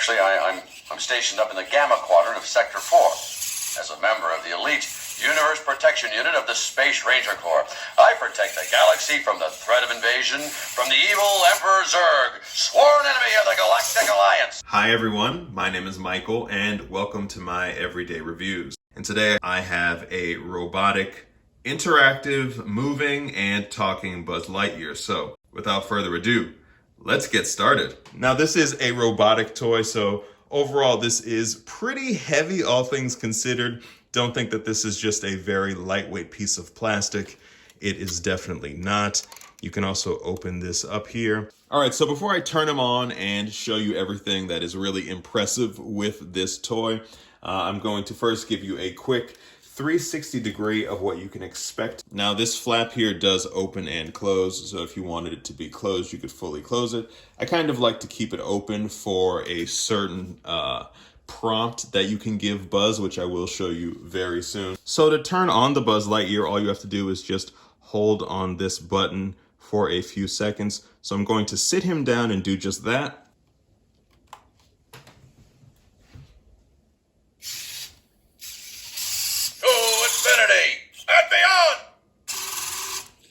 Actually, I'm stationed up in the Gamma Quadrant of Sector 4 as a member of the elite Universe Protection Unit of the Space Ranger Corps. I protect the galaxy from the threat of invasion from the evil Emperor Zurg, sworn enemy of the Galactic Alliance. Hi everyone, my name is Michael and welcome to my Everyday Reviews. And today I have a robotic, interactive, moving, and talking Buzz Lightyear. So without further ado, let's get started. Now this is a robotic toy, so overall this is pretty heavy, all things considered. Don't think that this is just a very lightweight piece of plastic. It is definitely not. You can also open this up here. All right, so before I turn them on and show you everything that is really impressive with this toy, I'm going to first give you a quick 360 degree of what you can expect. Now this flap here does open and close, so if you wanted it to be closed, you could fully close it. I kind of like to keep it open for a certain prompt that you can give Buzz, which I will show you very soon. So to turn on the Buzz Lightyear, all you have to do is just hold on this button for a few seconds. So I'm going to sit him down and do just that. To infinity and beyond!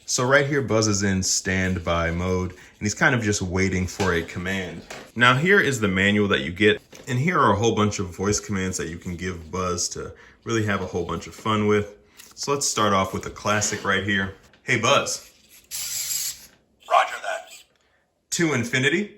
So right here, Buzz is in standby mode, and he's kind of just waiting for a command. Now here is the manual that you get, and here are a whole bunch of voice commands that you can give Buzz to really have a whole bunch of fun with. So let's start off with a classic right here. Hey Buzz. Roger that. To infinity.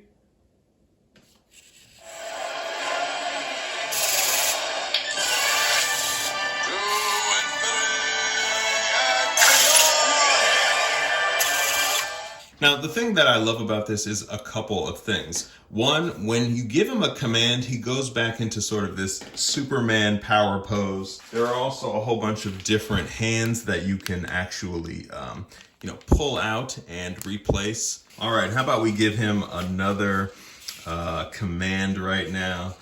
Now, the thing that I love about this is a couple of things. One, when you give him a command, he goes back into sort of this Superman power pose. There are also a whole bunch of different hands that you can actually, pull out and replace. All right, how about we give him another command right now?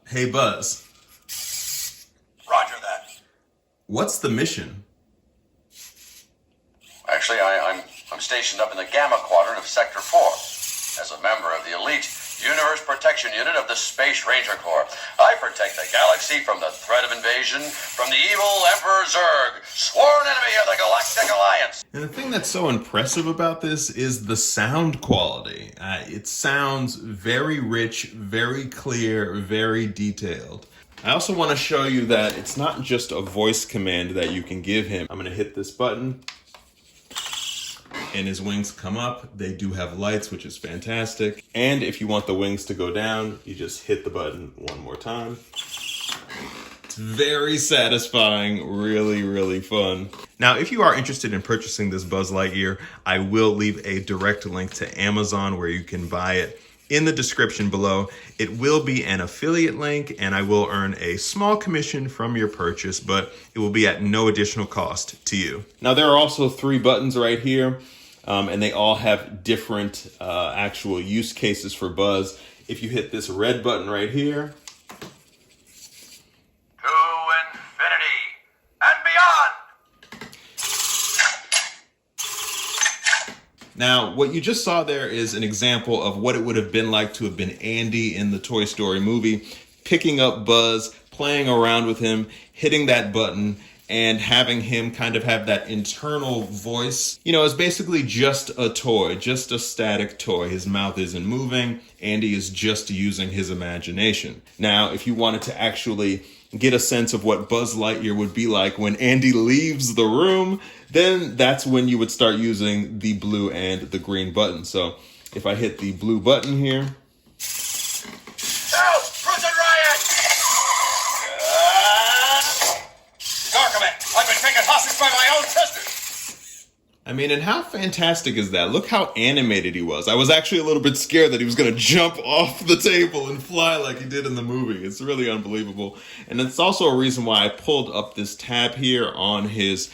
Hey, Buzz. Roger that. What's the mission? Actually, I'm stationed up in the Gamma Quadrant of Sector 4 as a member of the elite Universe Protection Unit of the Space Ranger Corps. I protect the galaxy from the threat of invasion from the evil Emperor Zurg, sworn enemy of the Galactic Alliance. And the thing that's so impressive about this is the sound quality. It sounds very rich, very clear, very detailed. I also want to show you that it's not just a voice command that you can give him. I'm going to hit this button, and his wings come up. They do have lights, which is fantastic. And if you want the wings to go down, you just hit the button one more time. It's very satisfying, really, really fun. Now, if you are interested in purchasing this Buzz Lightyear, I will leave a direct link to Amazon where you can buy it in the description below. It will be an affiliate link, and I will earn a small commission from your purchase, but it will be at no additional cost to you. Now, there are also 3 buttons right here. And they all have different actual use cases for Buzz. If you hit this red button right here. To infinity and beyond! Now, what you just saw there is an example of what it would have been like to have been Andy in the Toy Story movie, picking up Buzz, playing around with him, hitting that button, and having him kind of have that internal voice. You know, it's basically just a toy, just a static toy. His mouth isn't moving. Andy is just using his imagination. Now, if you wanted to actually get a sense of what Buzz Lightyear would be like when Andy leaves the room, then that's when you would start using the blue and the green button. So if I hit the blue button here, By my own sisters. I mean, and how fantastic is that? Look how animated he was. I was actually a little bit scared that he was going to jump off the table and fly like he did in the movie. It's really unbelievable. And it's also a reason why I pulled up this tab here on his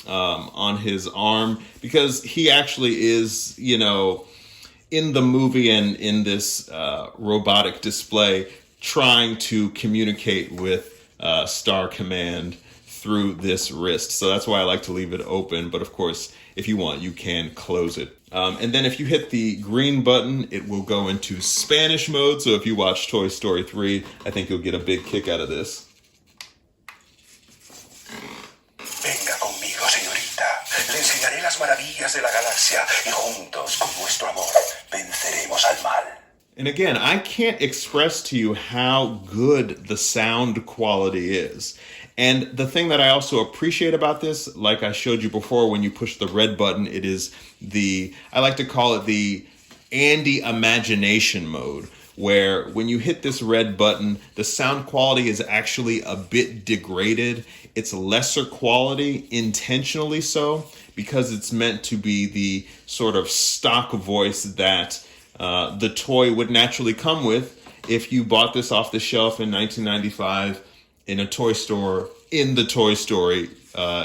arm, because he actually is, in the movie and in this robotic display trying to communicate with Star Command through this wrist. So that's why I like to leave it open. But of course, if you want, you can close it. And then if you hit the green button, it will go into Spanish mode. So if you watch Toy Story 3, I think you'll get a big kick out of this. Venga conmigo, señorita. Le enseñaré las maravillas de la galaxia y juntos, con nuestro amor, venceremos al mal. And again, I can't express to you how good the sound quality is. And the thing that I also appreciate about this, like I showed you before, when you push the red button, it is I like to call it the Andy imagination mode, where when you hit this red button, the sound quality is actually a bit degraded. It's lesser quality, intentionally so, because it's meant to be the sort of stock voice that the toy would naturally come with if you bought this off the shelf in 1995 in a toy store in the Toy Story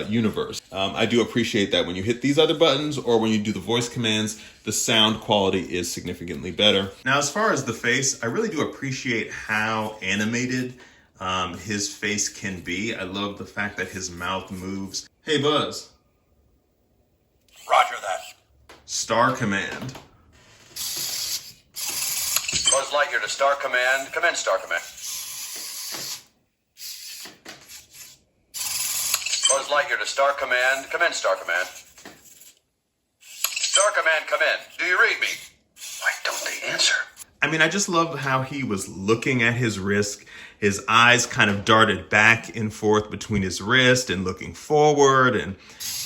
universe. I do appreciate that when you hit these other buttons or when you do the voice commands, the sound quality is significantly better. Now, as far as the face, I really do appreciate how animated his face can be. I love the fact that his mouth moves. Hey, Buzz. Roger that. Star Command. Buzz Lightyear to Star Command. Commence Star Command. Buzz Lightyear to Star Command. Commence Star Command. Star Command, come in. Do you read me? Why don't they answer? I mean, I just love how he was looking at his wrist. His eyes kind of darted back and forth between his wrist and looking forward. And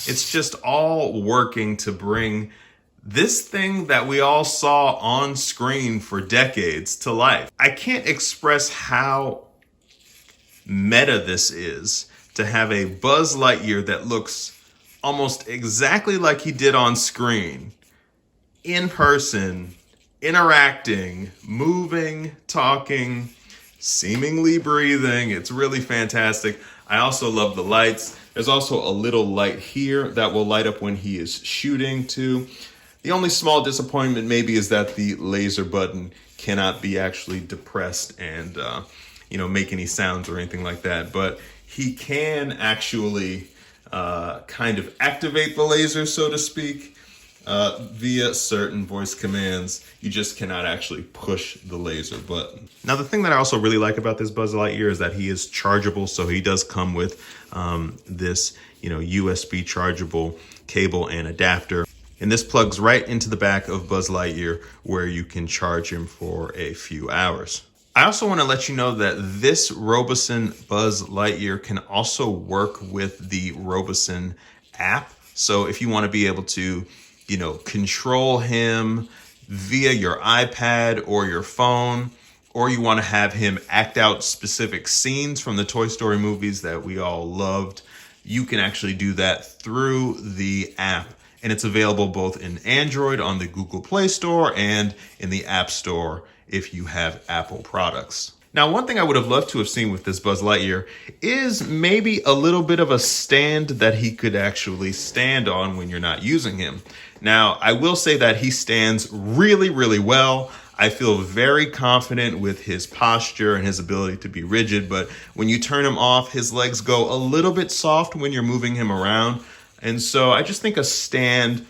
it's just all working to bring this thing that we all saw on screen for decades to life. I can't express how meta this is to have a Buzz Lightyear that looks almost exactly like he did on screen, in person, interacting, moving, talking, seemingly breathing. It's really fantastic. I also love the lights. There's also a little light here that will light up when he is shooting too. The only small disappointment maybe is that the laser button cannot be actually depressed and make any sounds or anything like that. But he can actually kind of activate the laser, so to speak, via certain voice commands. You just cannot actually push the laser button. Now, the thing that I also really like about this Buzz Lightyear is that he is chargeable. So he does come with this, USB chargeable cable and adapter. And this plugs right into the back of Buzz Lightyear where you can charge him for a few hours. I also want to let you know that this Robosen Buzz Lightyear can also work with the Robosen app. So if you want to be able to, control him via your iPad or your phone, or you want to have him act out specific scenes from the Toy Story movies that we all loved, you can actually do that through the app. And it's available both in Android on the Google Play Store and in the App Store if you have Apple products. Now, one thing I would have loved to have seen with this Buzz Lightyear is maybe a little bit of a stand that he could actually stand on when you're not using him. Now, I will say that he stands really, really well. I feel very confident with his posture and his ability to be rigid, but when you turn him off, his legs go a little bit soft when you're moving him around. And so I just think a stand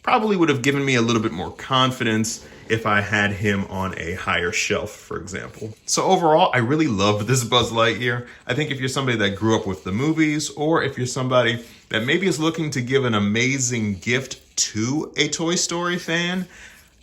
probably would have given me a little bit more confidence if I had him on a higher shelf, for example. So overall, I really love this Buzz Lightyear. I think if you're somebody that grew up with the movies, or if you're somebody that maybe is looking to give an amazing gift to a Toy Story fan,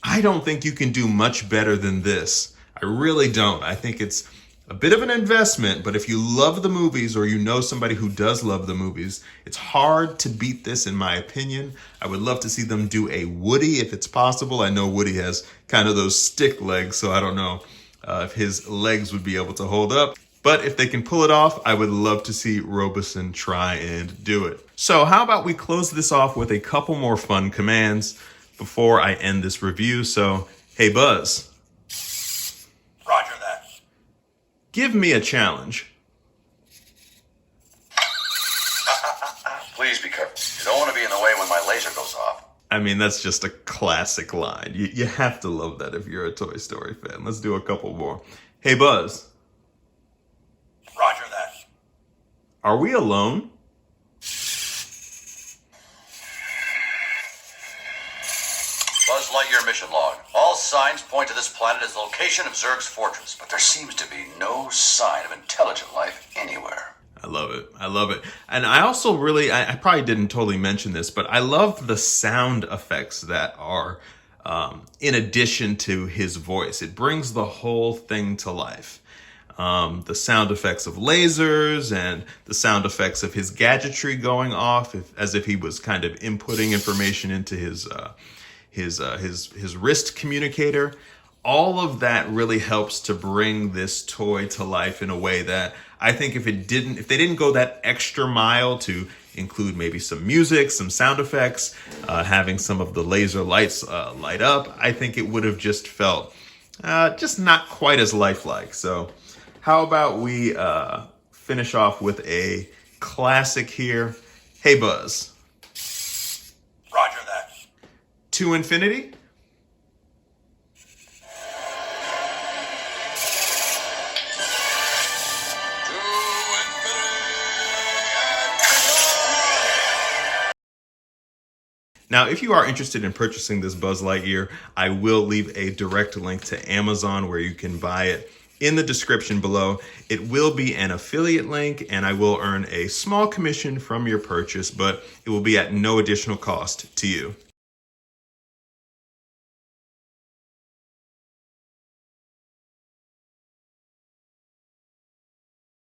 I don't think you can do much better than this. I really don't. I think it's a bit of an investment, but if you love the movies or you know somebody who does love the movies, it's hard to beat this in my opinion. I would love to see them do a Woody if it's possible. I know Woody has kind of those stick legs, so I don't know if his legs would be able to hold up. But if they can pull it off, I would love to see Robosen try and do it. So how about we close this off with a couple more fun commands before I end this review. So, hey Buzz. Roger that. Give me a challenge. Please be careful. You don't want to be in the way when my laser goes off. I mean, that's just a classic line. You have to love that if you're a Toy Story fan. Let's do a couple more. Hey Buzz. Roger that. Are we alone? mission log. All signs point to this planet as the location of Zerg's fortress, but there seems to be no sign of intelligent life anywhere. I love it. I love it. And I also really, I probably didn't totally mention this, but I love the sound effects that are in addition to his voice. It brings the whole thing to life. The sound effects of lasers and the sound effects of his gadgetry going off as if he was kind of inputting information into his wrist communicator. All of that really helps to bring this toy to life in a way that I think if they didn't go that extra mile to include maybe some music, some sound effects, having some of the laser lights light up, I think it would have just felt just not quite as lifelike. So how about we finish off with a classic here? Hey Buzz. Roger that. To infinity? Now, if you are interested in purchasing this Buzz Lightyear, I will leave a direct link to Amazon where you can buy it in the description below. It will be an affiliate link and I will earn a small commission from your purchase, but it will be at no additional cost to you.